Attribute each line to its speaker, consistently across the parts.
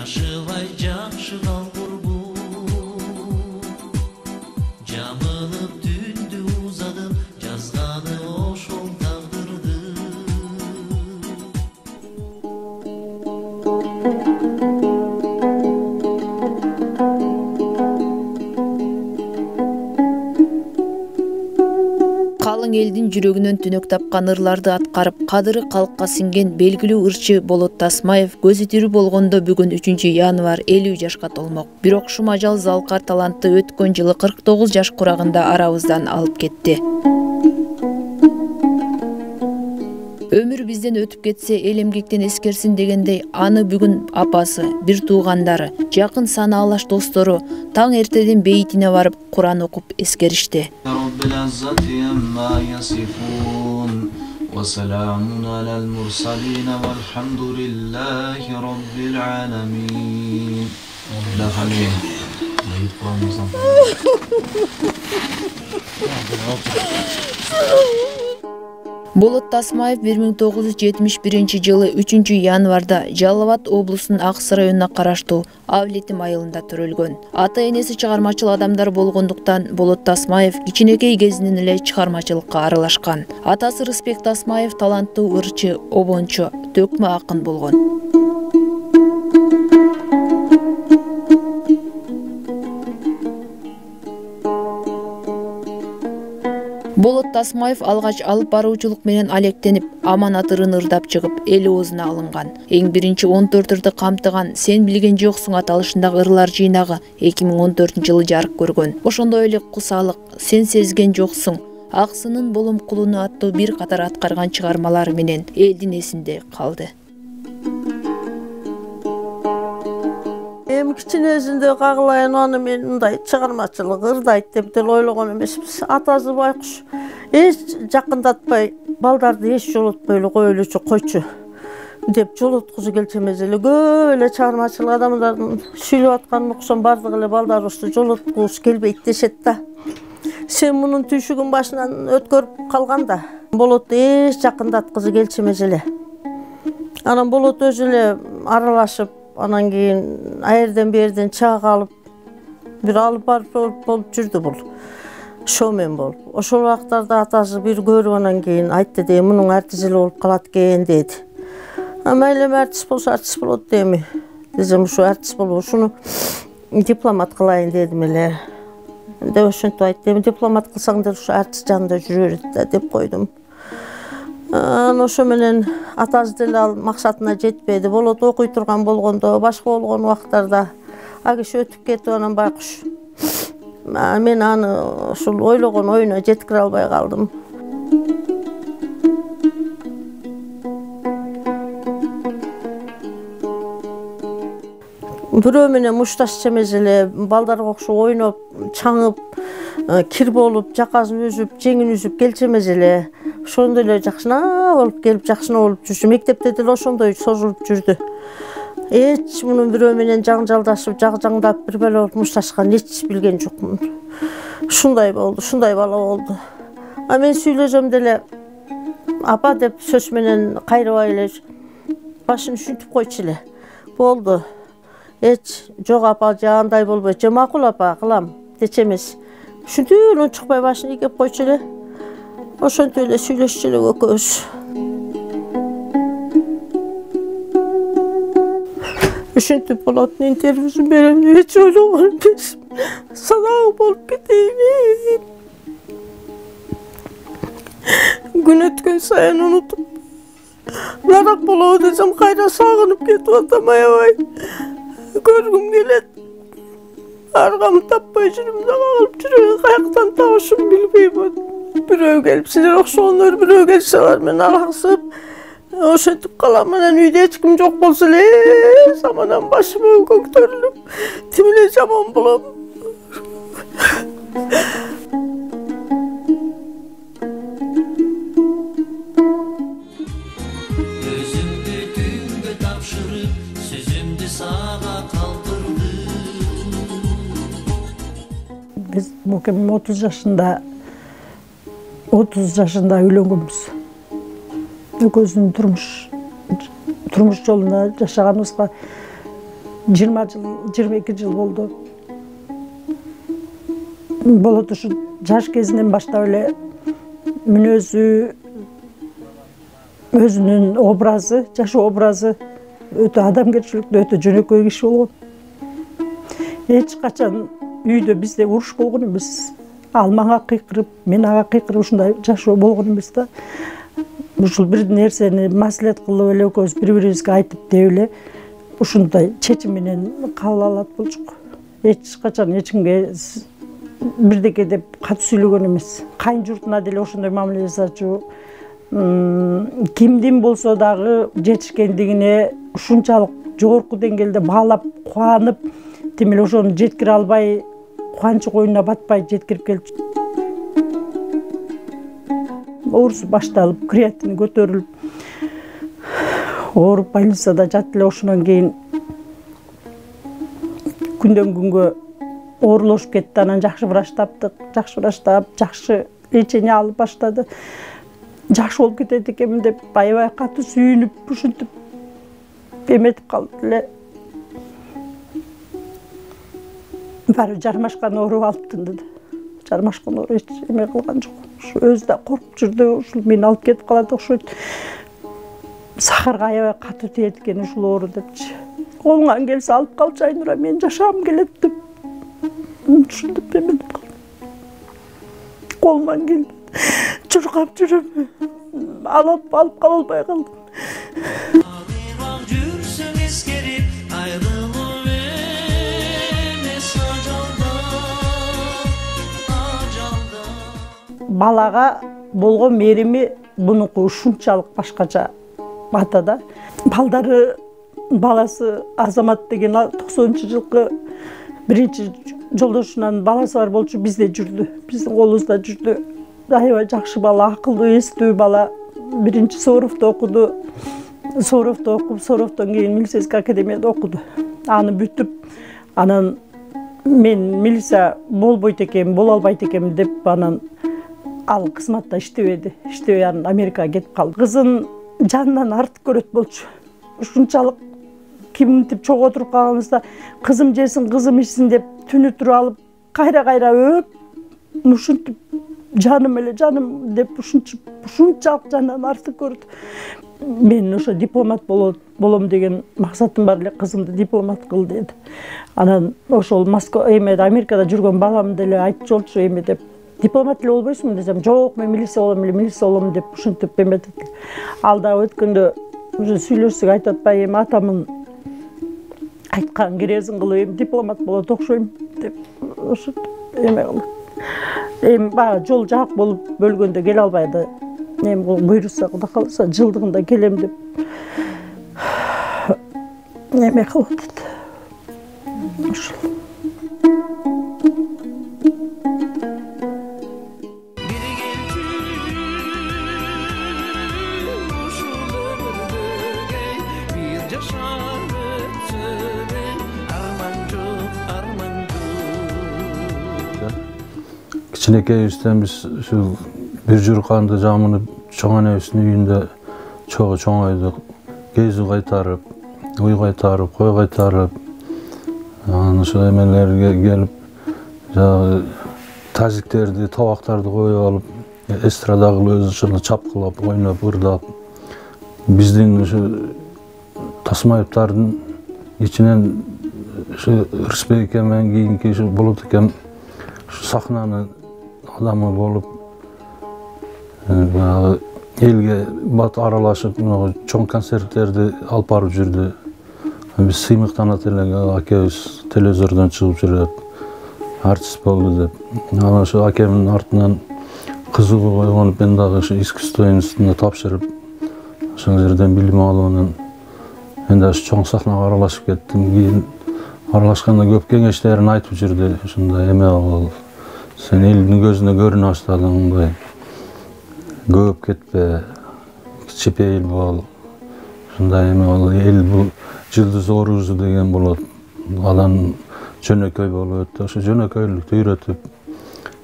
Speaker 1: Жашыбай жакшы калгурбу жамылып түндү узадым жазганы ошол тагдырды
Speaker 2: Калың элдин жүрөгүнөн түнөк тапкан ырларды аткарып, кадыры калкка сиңген белгилүү ырчы Болот Тасмаев көзү тирүү болгондо бүгүн 3 январь 50 жашка толмок. Бирок шум ажал залкар талантты өткөн жылы 49 жаш курагында арабыздан алып кетти. Өмүр бизден өтүп кетсе, эл эмгектен эскерсин дегендей, аны бүгүн апасы, бир туугандары, жакын санаалаш достору таң эртеден бейитине барып Куран окуп эскеришти. Болот Тасмаев 1971 жылы 3 январда Жалал Абад облусунун Аксы районуна караштуу Авлетим айылында төрөлгөн. Ата-энеси чыгармачыл адамдар болгондуктан Болот Тасмаев кичинекей кезинен эле чыгармачылыкка аралашкан. Атасы Рысбек Тасмаев таланттуу ырчы, обончу, төкмө акын болгон. Болот Тасмаев алгач алып баруучулук менен алектенип, аманат ырын ырдап чыгып, эл оозуна алынган. Эң биринчи 14 ырды камтыган Сен билген жоксуң аталышындагы ырлар жыйнагы 2014 жылы жарык көргөн. Ошондой эле Кусалык, Сен сезген жоксуң, Аксынын болом кулуну аттуу бир катар аткарган чыгармалар менен элдин эсинде калды.
Speaker 3: Эми кичинесинде кагылайын аны мен мындай чыгармачылык ырдайт деп деле ойлогон эмеспиз. Атасы байкуш эч жакындатпай, балдарды эч жолотпой эле коелучу, койчу деп жолоткузу келчү эмес эле. Көп эле чыгармачыл адамдардын сүйлөп атканын уксам бардыгы эле балдарыбызды жолоткузу келбейт дешет да. Сен мунун түйшүгүн башынан өткөрүп калган да. Болот эч жакындаткызы келчү эмес эле. Анан Болот өзү эле аралашып, анан кийин аерден берден чак алып, бир алып барып болуп жүрдү бул. Шоумен болуп. Ошол убактарда атасы бир көрүп анан кийин айтты де, мунун артист эле болуп калат экен деди. Мейли артист болсо артист болот деми. Десем ушу артист болуп, ушуну дипломат кылайын дедим эле. Деп ошентип айтты, эми дипломат кылсаң да ушу артист жанында жүрө берет да деп койдум. Ошо менен атасы деле ал максатына жетпеди. Болот окуй турган болгондо, башка болгон убактарда а киши өтүп кетип анан байкуш. Мен аны ушул ойлогон оюна жеткире албай калдым. Бирөө менен мушташчу эмес эле, балдарга окшоп ойноп, чаңып, кир болуп, жакасын үзүп, жеңин үзүп келчү эмес эле. Ошондой эле жакшына болуп келип, жакшына болуп жүрчү. Мектепте деле ошондой созулуп жүрдү. Эч мунун бирөө менен жаңжалдашып, жагжаңдап, бир бала болуп мушташкан эч билген жокмун. Ушундай болду, ушундай бала болду. Мен сүйлөсөм деле апа деп сөз менен кайрыбай эле башын үшүнтүп койчу эле. Болду. Эч жок апа, андай болбойт. Же макул апа, кылам дечи эмес. Ушинтип унчукпай башын ийгеп койчу эле. Ошентип эле сүйлөшчү эле экөөбүз. Ушинтип Болоттун интервьюсун берем деп эч ойлогон эмес. Сабак болуп кетейин. Күн өткөн сайын унутуп, нарак болобу десем кайра сагынып кетип атам аябай. Көргүм келет. Аргамды таппай жүрүм да калып жүрөм. Каяктан табышым билбейм. Бирөө келип, силер окшогондор бирөө келсе алар менен алаксып, ошентип калам. Анан үйдө эч ким жок болсо эле, самадан башым көктөрүлүп, тим эле жаман болом.
Speaker 1: Өзүмдү түнгө тапшырып, сөзүмдү сага калтырдым.
Speaker 3: Биз мукем 30 жашында үйлөнгөнбүз. Экөөбүздүн турмуш жолунда жашаганыбызга 20 жыл, 22 жыл болду. Болот ушу жаш кезинен баштап эле мүнөзү, өзүнүн образы, жашоо образы өтө адамгерчиликтүү, өтө жөнөкөй киши болгон. Эч качан үйдө бизде уруш болгон эмес. Ал мага кыйкырып, мен ага кыйкырып ушундай жашоо болгон эмес да. Ушул бир нерсени маслихат кылып эле экөөбүз бири-бирибизге айтып деп эле ушундай чечим менен кабыл алат болчук. Эч качан эч кимге бирдеке деп катуу сүйлөгөн эмес. Кайын журтуна деле ошондой мамиле жасачу. Кимдин болсо дагы жетишкендигине ушунчалык жогорку деңгээлде баалап, кубанып, тим эле ошону жеткире албай, кубанчы коюна батпай жеткирип келчү. Оорусу башталып, креатини көтөрүлүп, ооруп больницада жатып эле ошондон кийин күндөн күнгө оорулошуп кетти. Анан жакшы врач таптык, жакшы лечение алып баштады. Жакшы болуп кетет экенмин деп аябай катуу сүйүнүп, ушинтип эметип калды эле. Баары жармашкан ооруп алыптын деди. Жармашкан оору эч эме кылган жок. Ушу өзү да коркуп жүрдү, ушул мени алып кетип калат окшойт. Сахарга аябай катуу тиет экен ушул оору депчи. Колуңан келсе алып калчы Айнура, мен жашагым келет деп. Ушинтип эметип калдым. Колуман келди. Чуркап жүрөм. Алып кала албай калдым.
Speaker 1: Жүрсүң эскерип, айрылып эмес ажалда.
Speaker 3: Балага болгон мерими бунуку ушунчалык башкача атада. Баласы Азамат деген 90-жылкы биринчи жолдошунан баласы бар болчу, бизде жүрдү. Биздин колубузда жүрдү. Аябай жакшы бала, акылдуу, эстүү бала. Биринчи Сооровдо окуду. Сооровдо окуп, Сооровдон кийин милицейский академияда окуду. Аны бүтүп, анан мен милиция болбойт экен, боло албайт экенмин деп анан ал кызматта иштебей анан Америкага кетип калды. Кызын жанынан артык көрөт болчу. Ушунчалык киминтип чогуу отуруп калганыбызда кызым жесин, кызым ичсин деп түнү туруп алып, кайра өп, ушинтип жаным эле жаным деп ушунчалык жанынан артык көрдү. Мен ошо дипломат болом деген максатым бар эле, кызымды дипломат кыл деди. Анан ошол Америкада жүргөн балам деле айтчу болчу эме деп. Дипломат эле болбойсуңбу десем, жок, мен милиция болом деп ушинтип эметет. Ал да өткөндө уже сүйлөшсөк айтып атпайбы, эми атамын айткан керезин кылып, дипломат болот окшойм деп ушинтип эме кылды. Эми баягы жол жак болуп бөлгөндө келе албайды. Эми буйруса, Кудай кааласа, жылдыгында келем деп эме кылып атат. Ушул.
Speaker 4: Кичинекейибизден биз ушул бир жур канды жамынып, чоң энебиздин үйүндө чоңойдук. Кезүү кайтарып, уй кайтарып, кой кайтарып, анан ошо эмелерге келип, жагы тазиктерди, табактарды коюп алып, эстрадага өзү ошону чапкылап, ойноп, ырдап. Биздин ушу Тасмаевдардын ичинен ушу Рысбек экен менен кийинки ушу Болот экен сахнаны адамы болуп, элге бат аралашып, чоң концерттерди алып барып жүрдү. Биз сыймыктанат элек, акебиз телевизордон чыгып жүрөт, артист болду деп. Анан ошо акемдин артынан кызыгуу койгонуп, мен дагы ошо искусство институтуна тапшырып, ошол жерден билим алып, анан мен да чоң сахнага аралашып кеттим. Кийин аралашканда көп кеңештерин айтып жүрдү. Ушундай эме бол, сен элдин көзүнө көрүнө баштадың, мындай көп кетпе, чепейил бол. Ушундай эме бол, эл бул жылдыз оорусу деген болот. Адам жөнөкөй болуп өттү. Ошо жөнөкөйлүктү үйрөтүп,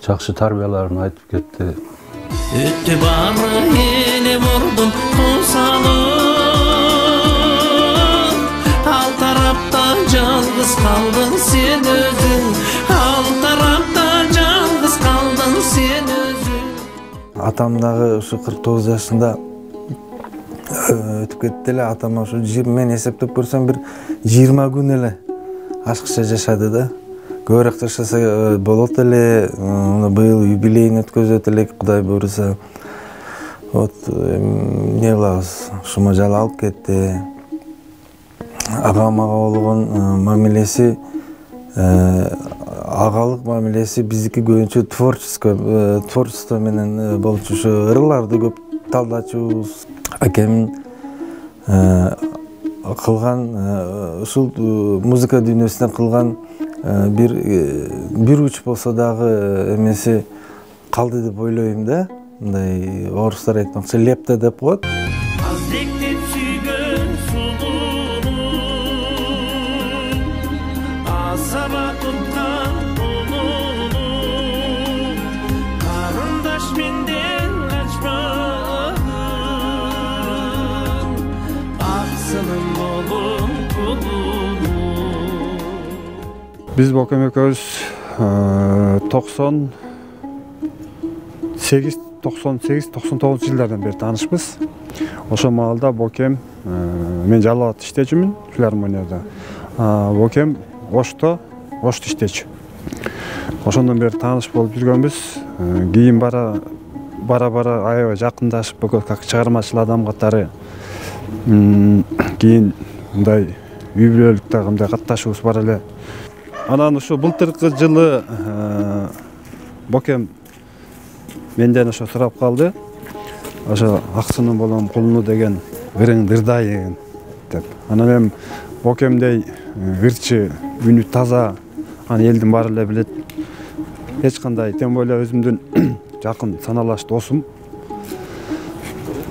Speaker 4: жакшы тарбияларын айтып кетти.
Speaker 1: Өттү бары эле бордун кусалып, ал тарапта
Speaker 5: атам дагы ушу 49 жашында өтүп кетти эле. Атам ушу мен эсептеп көрсөм бир 20 күн эле ашыкча жашады да. Көбүрөөк жашаса болот эле. Быйыл юбилейин өткөзөт элек, Кудай буйруса. Вот эмне кылабыз? Шумажал алып кетти. Агамага болгон мамилеси, агалык мамилеси биздики көбүнчө творчество менен болчу. Ушу ырларды көп талдачубуз. Акемдин кылган ушул музыка дүйнөсүнө кылган бир уч болсо дагы эмеси калды деп ойлойм да. Мындай орустар айтмакчы лепта деп коет.
Speaker 1: Azdeklet suygun sulunu Azaba tutkan ulunu Karındaş menden kaçmadın Aksının bolun kulunu
Speaker 6: Biz Bokem ekөөбүз 98-99 жылдардан бери таанышпыз. Ошо маалда Бокем, мен Жалал атта иштечүмүн, филармонияда. Бокем Ошто иштечү. Ошондон бери тааныш болуп жүргөнбүз. Кийин бара аябай жакындашып, как чыгармачыл адам катары. Кийин мындай үй-бүлөлүктө мындай катташуубуз бар эле. Анан ушу былтыркы жылы Бокем менден ошо сурап калды. Ошо аксынын болом кулуну деген ырың дырдайын деп. Анан эми Бокемдей ырчы, үнү таза, аны элдин баары эле билет. Эч кандай, тем более өзүмдүн жакын саналаш досум.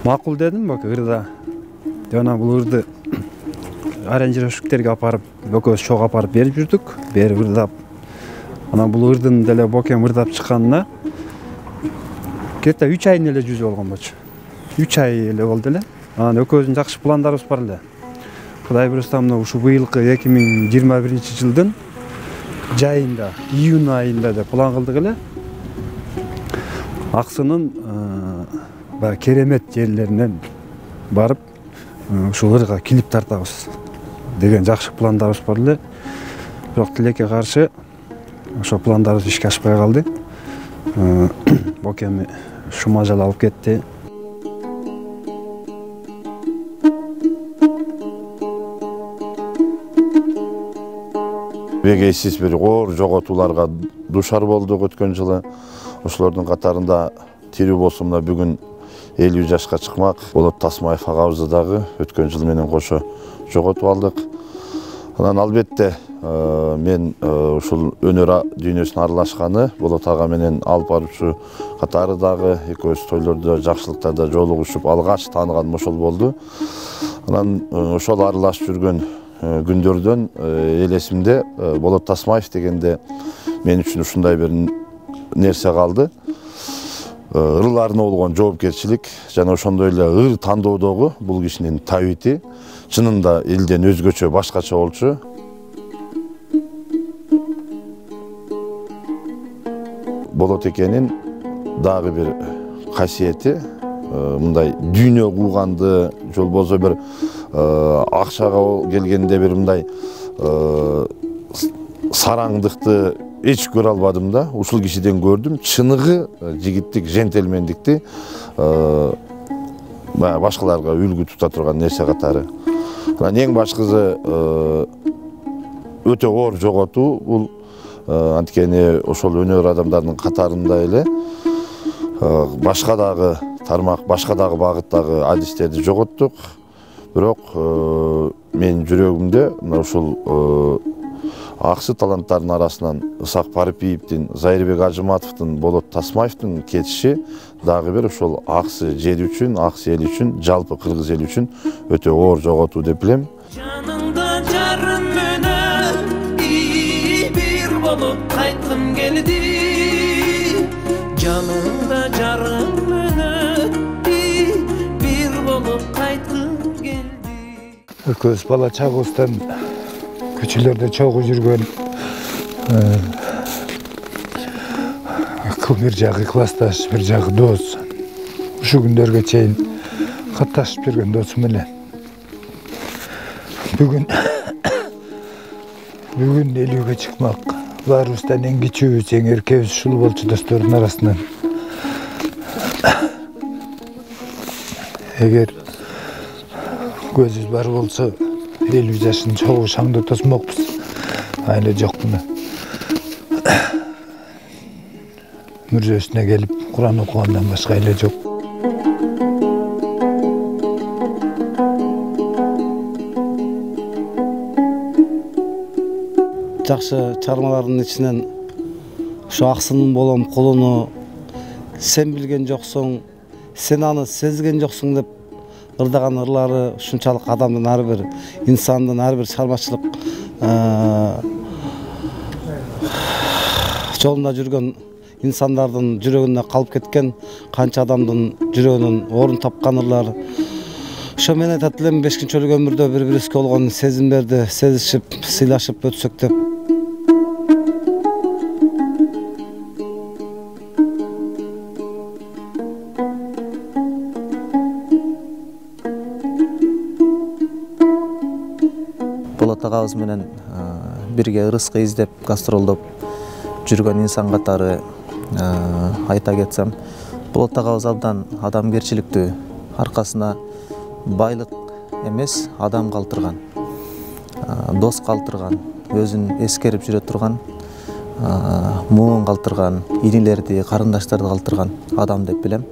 Speaker 6: Макул дедим ырда. Жана бул ырды аранжировщиктерге апарып, экөөбүз чогуу апарып берип жүрдүк, берип ырдап. Анан бул ырдын деле Бокем ырдап чыкканына кетте 3 айын эле жүзү болгон болчу. 3 ай эле болду эле. Анан экөөбүздүн жакшы пландарыбыз бар эле. Кудай буйруса, ушу быйылкы 2021 жылдын жайында, июнь айында деп план кылдык эле. Аксынын керемет жерлеринен барып, ушул ырга клип тартабыз деген жакшы пландарыбыз бар эле. Бирок тилекке каршы ошо пландарыбыз ишке ашпай калды. Бокем Шумажал алып кетти.
Speaker 7: Бегейсиз бир оор жоготууларга душар болдук өткөн жылы. Ошолордун катарында тирүү болсо мына бүгүн 50 жашка чыкмак Болот Тасмаев агабызды дагы өткөн жыл менен кошо жоготуп алдык. Анан албетте мен ушул өнөр дүйнөсүнө аралашканы Болот ага менен алып баруучу катары дагы экөөбүз тойлордо, жакшылыктарда жолугушуп алгач тааныганым ошол болду. Анан ошол аралашып жүргөн күндөрдөн эл эсимде Болот Тасмаев дегенде мен үчүн ушундай бир нерсе калды. Ырларына болгон жоопкерчилик жана ошондой эле ыр тандоодогу бул кишинин табити чынында элден өзгөчө, башкача болчу. Болот экенин дагы бир касиети мындай дүйнө кууганды, жол болсо бир акчага келгенде бир мындай сараңдыкты эч көрө албадым да. Ушул кишиден көрдүм чыныгы жигиттик, жентелмендикти башкаларга үлгү тута турган нерсе катары. Анан эң башкысы өтө оор жоготуу. Бул анткени ошол өнөр адамдарынын катарында эле башка дагы тармак, башка дагы багыттагы адистерди жоготтук. Бирок менин жүрөгүмдө мына ушул аксы таланттардын арасынан Ысак Парпиевдин, Зайырбек Ажыматовдун, Болот Тасмаевдин кетиши дагы бир ушул аксы жери үчүн, аксы эл үчүн, жалпы кыргыз эл үчүн өтө оор жоготуу деп билем.
Speaker 1: Жаныңда жарым менен бир болуп кайткым келди. Жаныңда жарым менен бир болуп кайткым келди.
Speaker 8: Экөөбүз бала чагыбыздан көчөлөрдө чогуу жүргөн, бир жагы классташ, бир жагы дос. ушу күндөргө чейин катташып жүргөн досум эле. Бүгүн 50-ге чыкмак. Баарыбыздан эң кичүүбүз, эң эркебиз ушул болчу достордун арасынан. Эгер көзүбүз бар болсо 50 жашын чогуу шаңдата смокпуз. Айлы жок мына. Мүрзөсүнө келип Кур'ан окугандан башка айлы жок.
Speaker 9: Жакшы чармалардын ичинен ушу аксынын болом колуну сен билген жоксуң, сен аны сезген жоксуң деп ырдаган ырлары ушунчалык адамдын ар бир инсандын ар бир чармачылык жолунда жүргөн инсандардын жүрөгүнө калып кеткен, канча адамдын жүрөгүнөн орун тапкан ырлар. Ошо мен айтат элем 5-чөлүк өмүрдө бири-бирибизге болгон сезимдерди сезишип, сыйлашып өтсөк деп.
Speaker 10: Болот агабыз менен бирге ырыскы издеп, гастролдоп жүргөн инсан катары айта кетсем, Болот агабыз абдан адамгерчиликтүү, аркасына байлык эмес, адам калтырган, дос калтырган, өзүн эскерип жүрө турган, муун калтырган, инилерди, карындаштарды калтырган адам деп билем.